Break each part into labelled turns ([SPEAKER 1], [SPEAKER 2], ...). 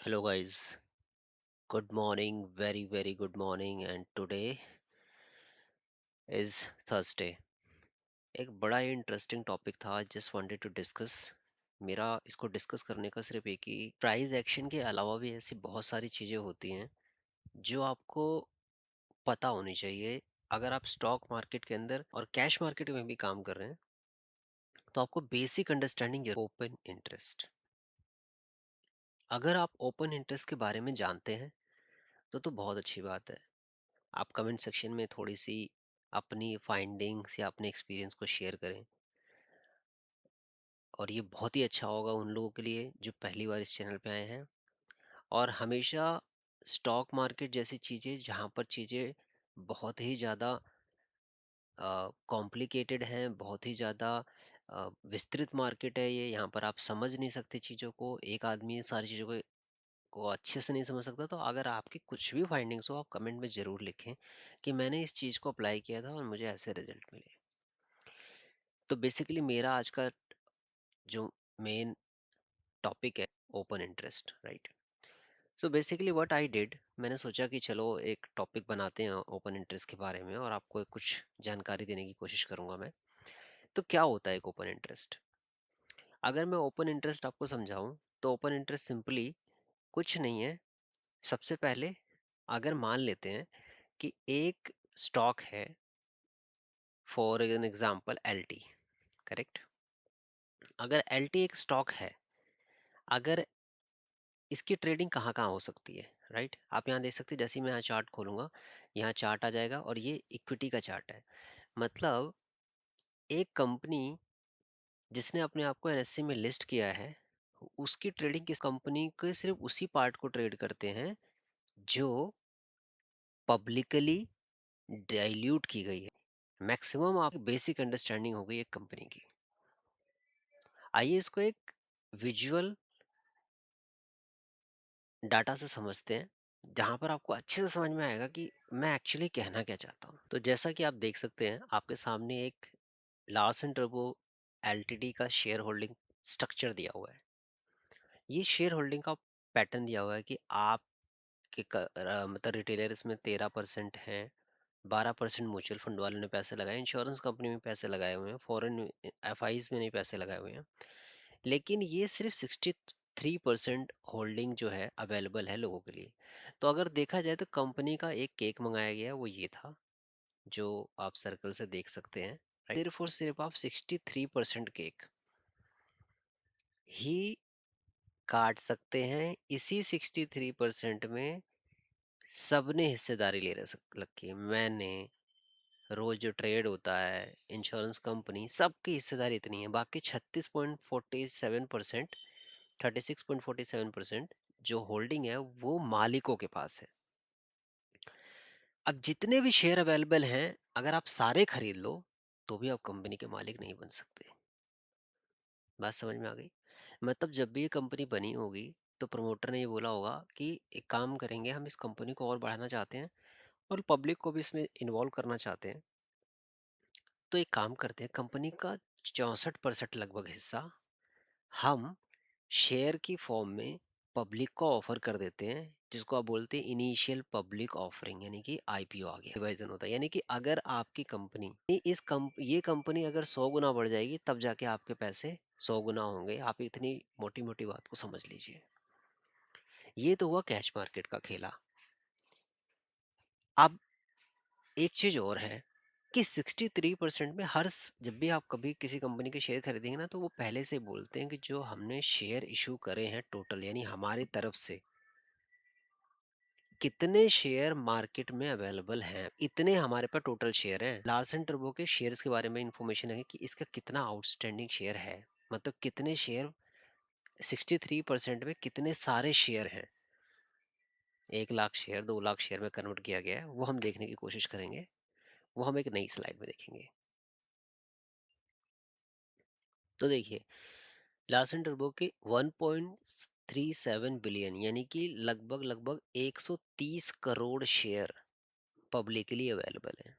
[SPEAKER 1] Hello guys, good morning, very good morning and today is Thursday. एक बड़ा ही interesting topic था, just wanted to discuss. मेरा इसको discuss करने का सिर्फ एक ही प्राइस एक्शन के अलावा भी ऐसी बहुत सारी चीज़ें होती हैं जो आपको पता होनी चाहिए। अगर आप स्टॉक मार्केट के अंदर और कैश मार्केट में भी काम कर रहे हैं तो आपको बेसिक अंडरस्टैंडिंग ओपन इंटरेस्ट। अगर आप ओपन इंटरेस्ट के बारे में जानते हैं तो बहुत अच्छी बात है। आप कमेंट सेक्शन में थोड़ी-सी अपनी फाइंडिंग्स या अपने एक्सपीरियंस को शेयर करें और ये बहुत ही अच्छा होगा उन लोगों के लिए जो पहली बार इस चैनल पे आए हैं। और हमेशा स्टॉक मार्केट जैसी चीज़ें जहाँ पर चीज़ें बहुत ही ज़्यादा कॉम्प्लिकेटेड हैं, बहुत ही ज़्यादा विस्तृत मार्केट है ये, यहाँ पर आप समझ नहीं सकते चीज़ों को, एक आदमी सारी चीज़ों को अच्छे से नहीं समझ सकता। तो अगर आपकी कुछ भी फाइंडिंग्स हो आप कमेंट में ज़रूर लिखें कि मैंने इस चीज़ को अप्लाई किया था और मुझे ऐसे रिजल्ट मिले। तो बेसिकली मेरा आज का जो मेन टॉपिक है open interest, right. So basically what I did, मैंने सोचा कि चलो एक टॉपिक बनाते हैं ओपन इंटरेस्ट के बारे में और आपको कुछ जानकारी देने की कोशिश करूंगा मैं। तो क्या होता है एक ओपन इंटरेस्ट? अगर मैं ओपन इंटरेस्ट आपको समझाऊं तो ओपन इंटरेस्ट सिंपली कुछ नहीं है। सबसे पहले अगर मान लेते हैं कि एक स्टॉक है, for an example LT, correct. अगर एलटी एक स्टॉक है, अगर इसकी ट्रेडिंग कहाँ-कहाँ हो सकती है, राइट? आप यहाँ देख सकते हैं, जैसे ही मैं यहाँ चार्ट खोलूँगा, यहाँ चार्ट आ जाएगा और ये इक्विटी का चार्ट है। मतलब एक कंपनी जिसने अपने आप को एनएससी में लिस्ट किया है, उसकी ट्रेडिंग किस कंपनी के सिर्फ़ उसी पार्ट को ट्रेड करते हैं जो पब्लिकली डाइल्यूट की गई है। मैक्सिमम आपकी बेसिक अंडरस्टैंडिंग हो गई एक कंपनी की। आइए इसको एक विजुअल डाटा से समझते हैं, जहाँ पर आपको अच्छे से समझ में आएगा कि मैं एक्चुअली कहना क्या चाहता हूँ। तो जैसा कि आप देख सकते हैं, आपके सामने एक लार्सन टर्बो एलटीडी का शेयर होल्डिंग स्ट्रक्चर दिया हुआ है। ये शेयर होल्डिंग का पैटर्न दिया हुआ है कि आपके मतलब रिटेलर्स में 13% हैं, 12% म्यूचुअल फंड वालों ने पैसे लगाए, इंश्योरेंस कंपनी में पैसे लगाए हुए हैं, फॉरेन एफआईज में नहीं पैसे लगाए हुए हैं। लेकिन ये सिर्फ 63% होल्डिंग जो है अवेलेबल है लोगों के लिए। तो अगर देखा जाए तो कंपनी का एक केक मंगाया गया है, वो ये था जो आप सर्कल से देख सकते हैं। सिर्फ और सिर्फ आप 63% केक ही काट सकते हैं। इसी 63% में सबने हिस्सेदारी ले रखी है। मैंने, रोज जो ट्रेड होता है, इंश्योरेंस कंपनी, सबकी हिस्सेदारी इतनी है। बाकी 36.47%, 36.47% जो होल्डिंग है वो मालिकों के पास है। अब जितने भी शेयर अवेलेबल हैं, अगर आप सारे खरीद लो तो भी आप कंपनी के मालिक नहीं बन सकते। बात समझ में आ गई? मतलब जब भी ये कंपनी बनी होगी तो प्रमोटर ने ये बोला होगा कि एक काम करेंगे, हम इस कंपनी को और बढ़ाना चाहते हैं और पब्लिक को भी इसमें इन्वॉल्व करना चाहते हैं। तो एक काम करते हैं, कंपनी का 64% लगभग हिस्सा हम शेयर की फॉर्म में पब्लिक को ऑफर कर देते हैं, जिसको आप बोलते हैं इनिशियल पब्लिक ऑफरिंग, यानी कि आईपीओ आ गया, डिवाइजन होता है। यानी कि अगर आपकी कंपनी ये कंपनी अगर 100 गुना बढ़ जाएगी तब जाके आपके पैसे 100 गुना होंगे। आप इतनी मोटी मोटी बात को समझ लीजिए। ये तो हुआ कैश मार्केट का खेला। अब एक चीज और है कि 63% में जब भी आप कभी किसी कंपनी के शेयर खरीदेंगे ना, तो वो पहले से बोलते हैं कि जो हमने शेयर इशू करे हैं टोटल, यानी हमारी तरफ से कितने शेयर मार्केट में अवेलेबल हैं, इतने हमारे पास टोटल शेयर हैं। लार्सन टर्बो के शेयर्स के बारे में इंफॉर्मेशन है कि इसका कितना आउटस्टैंडिंग शेयर है, मतलब कितने शेयर, 63% में कितने सारे शेयर हैं। 1 लाख शेयर, 2 लाख शेयर में कन्वर्ट किया गया है, वो हम देखने की कोशिश करेंगे। वो हम एक नई स्लाइड में देखेंगे। तो देखिए, लार्सन टर्बो के 1.37 बिलियन, यानी कि लगभग लगभग 130 करोड़ शेयर पब्लिकली अवेलेबल है।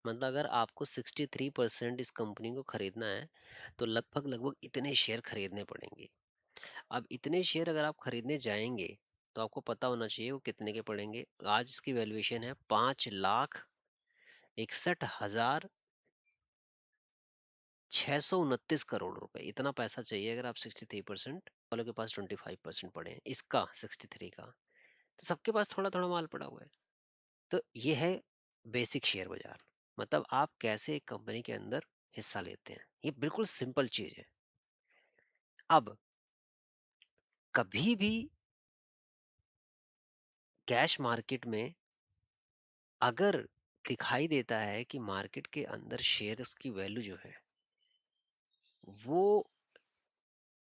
[SPEAKER 1] मतलब अगर आपको 63% इस कंपनी को खरीदना है तो लगभग लगभग इतने शेयर खरीदने पड़ेंगे। अब इतने शेयर अगर आप खरीदने जाएंगे तो आपको पता होना चाहिए वो कितने के पड़ेंगे। आज इसकी वैल्यूएशन है 5,61,629 करोड़ रुपए। इतना पैसा चाहिए अगर आप 63% वालों के पास 25% पड़े हैं, इसका 63 का। तो सबके पास थोड़ा-थोड़ा माल पड़ा हुआ है। तो ये है बेसिक शेयर बाज़ार। मतलब आप कैसे एक कंपनी के अंदर हिस्सा लेते हैं, ये बिल्कुल सिंपल चीज़ है। अब कभी भी कैश मार्केट में अगर दिखाई देता है कि मार्केट के अंदर शेयर्स की वैल्यू जो है, वो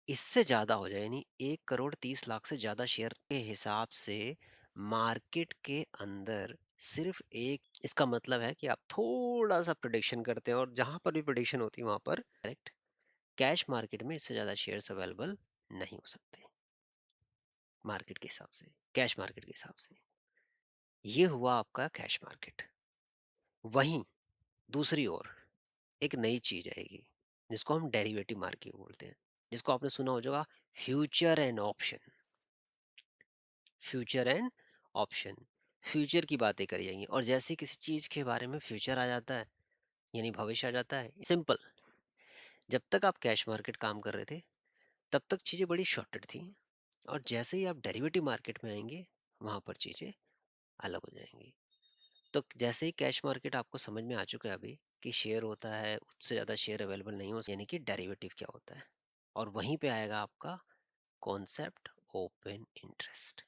[SPEAKER 1] इससे ज़्यादा हो जाए, यानी 1,30,00,000 से ज़्यादा शेयर के हिसाब से मार्केट के अंदर सिर्फ़ एक, इसका मतलब है कि आप थोड़ा-सा प्रेडिक्शन करते हैं और जहाँ पर भी प्रेडिक्शन होती है वहाँ पर करेक्ट, कैश मार्केट में इससे ज़्यादा शेयर्स अवेलेबल नहीं हो सकते, मार्केट के हिसाब से, कैश मार्केट के हिसाब से। ये हुआ आपका कैश मार्केट। वहीं दूसरी ओर एक नई चीज़ आएगी, जिसको हम डेरिवेटिव मार्केट बोलते हैं, जिसको आपने सुना हो होगा, future and option. Future and option, future की बातें करी जाएंगी और जैसे ही किसी चीज़ के बारे में फ्यूचर आ जाता है, यानी भविष्य आ जाता है, सिंपल। जब तक आप कैश मार्केट काम कर रहे थे तब तक चीज़ें बड़ी शॉर्टेड थी, और जैसे ही आप डेरिवेटिव मार्केट में आएंगे वहां पर चीज़ें अलग हो जाएंगी। तो जैसे ही कैश मार्केट आपको समझ में आ चुका है अभी कि शेयर होता है, उससे ज़्यादा शेयर अवेलेबल नहीं हो, यानी कि डेरिवेटिव क्या होता है, और वहीं पे आएगा आपका कॉन्सेप्ट ओपन इंटरेस्ट।